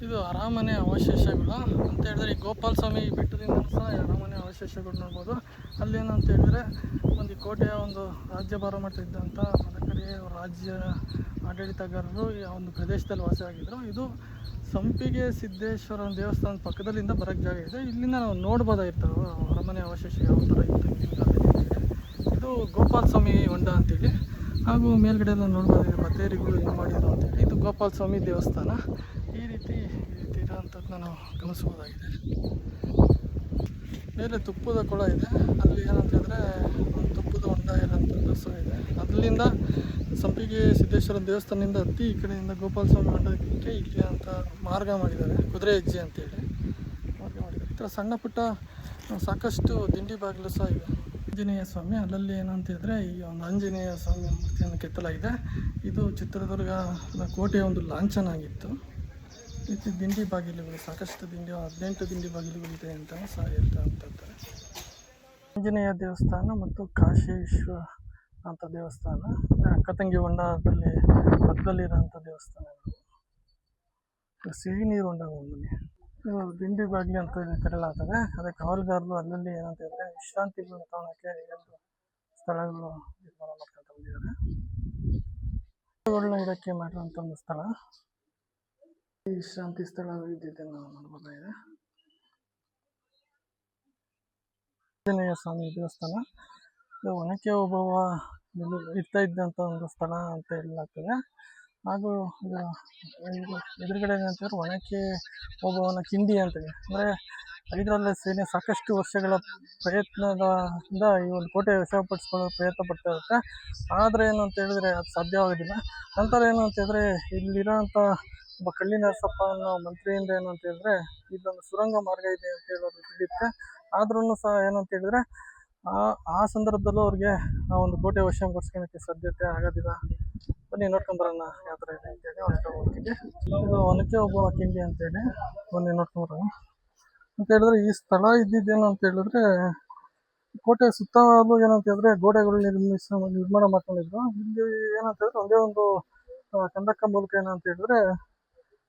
ಇದು ಅರಮನೆ ಅವಶೇಷಗಳು ಅಂತ ಹೇಳಿದ್ರೆ ಈ ಗೋಪಾಲ ಸ್ವಾಮಿ ಬೆಟ್ಟದಿಂದ ಸಹ ಅರಮನೆ ಅವಶೇಷಗಳು ನೋಡ್ಬೋದು. ಅಲ್ಲೇನಂತ ಹೇಳಿದ್ರೆ ಒಂದು ಕೋಟೆಯ ಒಂದು ರಾಜ್ಯಭಾರ ಮಾಡ್ತಿದ್ದಂಥ ಮದಕರಿ ರಾಜ್ಯ ಆಡಳಿತಗಾರರು ಈ ಒಂದು ಪ್ರದೇಶದಲ್ಲಿ ವಾಸವಾಗಿದ್ದರು. ಇದು ಸಂಪಿಗೆ ಸಿದ್ದೇಶ್ವರ ದೇವಸ್ಥಾನದ ಪಕ್ಕದಲ್ಲಿಂದ ಬರೋಕ್ಕೆ ಜಾಗ ಇದೆ. ಇಲ್ಲಿಂದ ನಾವು ನೋಡ್ಬೋದಾಗಿರ್ತವೆ ಅರಮನೆ ಅವಶೇಷ ಯಾವ ಥರ ಇತ್ತು ಇದು ಗೋಪಾಲ ಸ್ವಾಮಿ ಹೊಂಡ ಅಂತೇಳಿ. ಹಾಗೂ ಮೇಲ್ಗಡೆ ಎಲ್ಲ ನೋಡ್ಬೋದಾಗಿದೆ ಬತ್ತೇರಿಗಳು ಏನು ಮಾಡಿದ್ರು ಅಂತೇಳಿ. ಇದು ಗೋಪಾಲ ಸ್ವಾಮಿ ದೇವಸ್ಥಾನ. ಈ ರೀತಿ ಇರೋವಂಥದ್ದನ್ನ ನಾವು ಗಮನಿಸ್ಬೋದಾಗಿದೆ. ಮೇಲೆ ತುಪ್ಪದ ಕೊಳ ಇದೆ. ಅಲ್ಲಿ ಏನಂತಂದರೆ ಒಂದು ತುಪ್ಪದ ಹೊಂಡ ಇರೋಂಥದ್ದು ಸಹ ಇದೆ. ಅದರಿಂದ ಸಂಪಿಗೆ ಸಿದ್ದೇಶ್ವರ ದೇವಸ್ಥಾನದಿಂದ ಹತ್ತಿ ಈ ಕಡೆಯಿಂದ ಗೋಪಾಲ ಸ್ವಾಮಿ ಹೊಂಡಕ್ಕೆ ಇಲ್ಲಿ ಅಂತ ಮಾರ್ಗ ಮಾಡಿದ್ದಾರೆ, ಕುದುರೆ ಹೆಜ್ಜೆ ಅಂತೇಳಿ ಮಾರ್ಗ ಮಾಡಿದ್ದಾರೆ. ಈ ಥರ ಸಣ್ಣ ಪುಟ್ಟ ಸಾಕಷ್ಟು ದಿಂಡಿ ಬಾಗಿಲು ಸಹ ಇದೆ. ಆಂಜನೇಯ ಸ್ವಾಮಿ ಅಲ್ಲಲ್ಲಿ ಏನಂತಿದ್ರೆ ಈ ಒಂದು ಆಂಜನೇಯ ಸ್ವಾಮಿ ಮೂರ್ತಿಯನ್ನು ಕೆತ್ತಲಾಗಿದೆ. ಇದು ಚಿತ್ರದುರ್ಗ ಕೋಟೆಯ ಒಂದು ಲಾಂಛನ ಆಗಿತ್ತು. ಇದು ದಿಂಡಿ ಬಾಗಿಲುಗಳು ಸಾಕಷ್ಟು 18 ದಿಂಡಿ ಬಾಗಿಲುಗಳಿದೆ ಅಂತ ಸಹ ಹೇಳ್ತಾ ಇರ್ತಾರೆ. ಆಂಜನೇಯ ದೇವಸ್ಥಾನ ಮತ್ತು ಕಾಶಿ ವಿಶ್ವ ಅಂತ ದೇವಸ್ಥಾನ ಅಕ್ಕತಂಗಿ ಹೊಂಡದಲ್ಲಿ ಪಕ್ಕದಲ್ಲಿರೋಂಥ ದೇವಸ್ಥಾನಗಳು. ಸಿಹಿ ನೀರು ಹೊಂಡ ಒಂದು ದಿಂಡಿ ಬಾಗಿಲು ಅಂತ ಕರೆಯಲಾಗ್ತದೆ. ಅದೇ ಕಾವಲುಗಾರರು ಅಲ್ಲಲ್ಲಿ ಏನಂತ ಹೇಳಿದ್ರೆ ವಿಶ್ರಾಂತಿಗಳನ್ನ ತಗೊಳಕ್ಕೆ ಒಂದು ಸ್ಥಳಗಳು ನಿರ್ಮಾಣ ಮಾಡ್ಕೊಳ್ತಾ ಬಂದಿದ್ದಾರೆ. ಇದಕ್ಕೆ ಮಾಡಿರುವಂಥ ಒಂದು ಸ್ಥಳ, ಈ ವಿಶ್ರಾಂತಿ ಸ್ಥಳ ಇದ್ದಿದ್ದನ್ನು ನಾವು ನೋಡ್ಬೋದಾಗಿದೆ. ಆಂಜನೇಯ ಸ್ವಾಮಿ ದೇವಸ್ಥಾನ ಇದು ಒನಕೆ ಓಬವ್ವ ಇರ್ತಾ ಇದ್ದಂಥ ಒಂದು ಸ್ಥಳ ಅಂತ ಹೇಳಲಾಗ್ತದೆ. ಹಾಗೂ ಎದುರುಗಡೆ ಏನಂತಂದ್ರೆ ಒನಕೆ ಓಬವ್ವನ ಕಿಂಡಿ ಅಂತೇಳಿ, ಅಂದರೆ ಹೈದರಾಲಿ ಸೇನೆ ಸಾಕಷ್ಟು ವರ್ಷಗಳ ಪ್ರಯತ್ನದಿಂದ ಈ ಒಂದು ಕೋಟೆ ವಶಪಡಿಸ್ಕೊಳ್ಳೋ ಪ್ರಯತ್ನ ಪಡ್ತಾ ಇರುತ್ತೆ. ಆದರೆ ಏನು ಅಂತ ಹೇಳಿದ್ರೆ ಅದು ಸಾಧ್ಯವಾಗೋದಿಲ್ಲ. ನಂತರ ಏನು ಅಂತ ಹೇಳಿದ್ರೆ ಇಲ್ಲಿರೋಂಥ ಒಬ್ಬ ಕಳ್ಳಿ ನರಸಪ್ಪ ಅನ್ನೋ ಮಂತ್ರಿಯಿಂದ ಏನು ಅಂತ ಹೇಳಿದ್ರೆ ಇಲ್ಲೊಂದು ಸುರಂಗ ಮಾರ್ಗ ಇದೆ ಅಂತ ಹೇಳೋದು ತಿಳಿಯುತ್ತೆ. ಆದ್ರೂ ಸಹ ಏನು ಅಂತ ಹೇಳಿದ್ರೆ ಆ ಸಂದರ್ಭದಲ್ಲೂ ಅವ್ರಿಗೆ ಆ ಒಂದು ಕೋಟೆ ವಶಪಡಿಸ್ಕೊಳ್ಳೋಕ್ಕೆ ಸಾಧ್ಯತೆ ಆಗೋದಿಲ್ಲ. ಬನ್ನಿ ನೋಡ್ಕೊಂಬರೋಣ ಯಾವ ಥರ ಇದೆ ಅಂತೇಳಿ. ಇದು ಒನಕೆ ಓಬವ್ವ ಕಿಂಡಿ ಅಂತೇಳಿ ಬನ್ನಿ ನೋಡ್ಕೊಂಬರೋಣ. ಅಂತ ಹೇಳಿದ್ರೆ ಈ ಸ್ಥಳ ಇದ್ದಿದ್ದೇನು ಅಂತ ಹೇಳಿದ್ರೆ ಕೋಟೆ ಸುತ್ತಲೂ ಏನಂತ ಹೇಳಿದ್ರೆ ಗೋಡೆಗಳು ನಿರ್ಮಾಣ ಮಾಡ್ಕೊಂಡಿದ್ರು. ಇಲ್ಲಿ ಏನಂತ ಹೇಳಿದ್ರೆ ಒಂದೇ ಒಂದು ಕಂದಕ ಮೂಲಕ ಏನಂತ ಹೇಳಿದ್ರೆ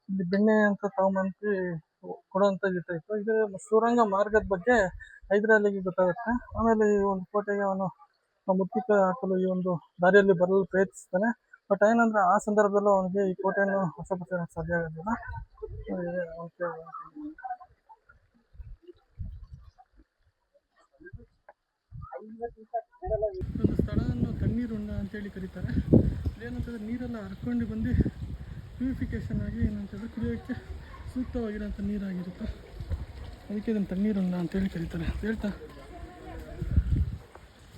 ಇಲ್ಲಿ ಬೆಣ್ಣೆ ಅಂತ ತಗೊಂಬಂದು ಕೊಡುವಂಥದ್ದು ಇರ್ತಾಯಿತ್ತು. ಇದು ಸುರಂಗ ಮಾರ್ಗದ ಬಗ್ಗೆ ಹೈದರಾಲಿಗೆ ಗೊತ್ತಾಗುತ್ತೆ. ಆಮೇಲೆ ಈ ಒಂದು ಕೋಟೆಗೆ ಅವನು ಮುತ್ತಿಗೆ ಹಾಕಲು ಈ ಒಂದು ದಾರಿಯಲ್ಲಿ ಬರಲು ಪ್ರಯತ್ನಿಸ್ತಾನೆ. ಬಟ್ ಏನಂದ್ರೆ ಆ ಸಂದರ್ಭದಲ್ಲೂ ಅವನಿಗೆ ಈ ಕೋಟೆಯನ್ನು ವಶಪಡಿಸೋಕ್ಕೆ ಸಾಧ್ಯ ಆಗೋದಿಲ್ಲ. ಒಂದು ಸ್ಥಳವನ್ನು ತಣ್ಣೀರು ಹೊಂಡ ಅಂತೇಳಿ ಕರೀತಾರೆ. ಏನಂತಂದರೆ ನೀರೆಲ್ಲ ಹರ್ಕೊಂಡು ಬಂದು ಪ್ಯೂರಿಫಿಕೇಷನ್ ಆಗಿ ಏನಂತಂದರೆ ಕುಡಿಯೋಕ್ಕೆ ಸೂಕ್ತವಾಗಿರೋಂಥ ನೀರಾಗಿರುತ್ತೆ. ಅದಕ್ಕೆ ಇದನ್ನು ತಣ್ಣೀರು ಹೊಂಡ ಅಂತೇಳಿ ಕರೀತಾರೆ ಹೇಳ್ತಾ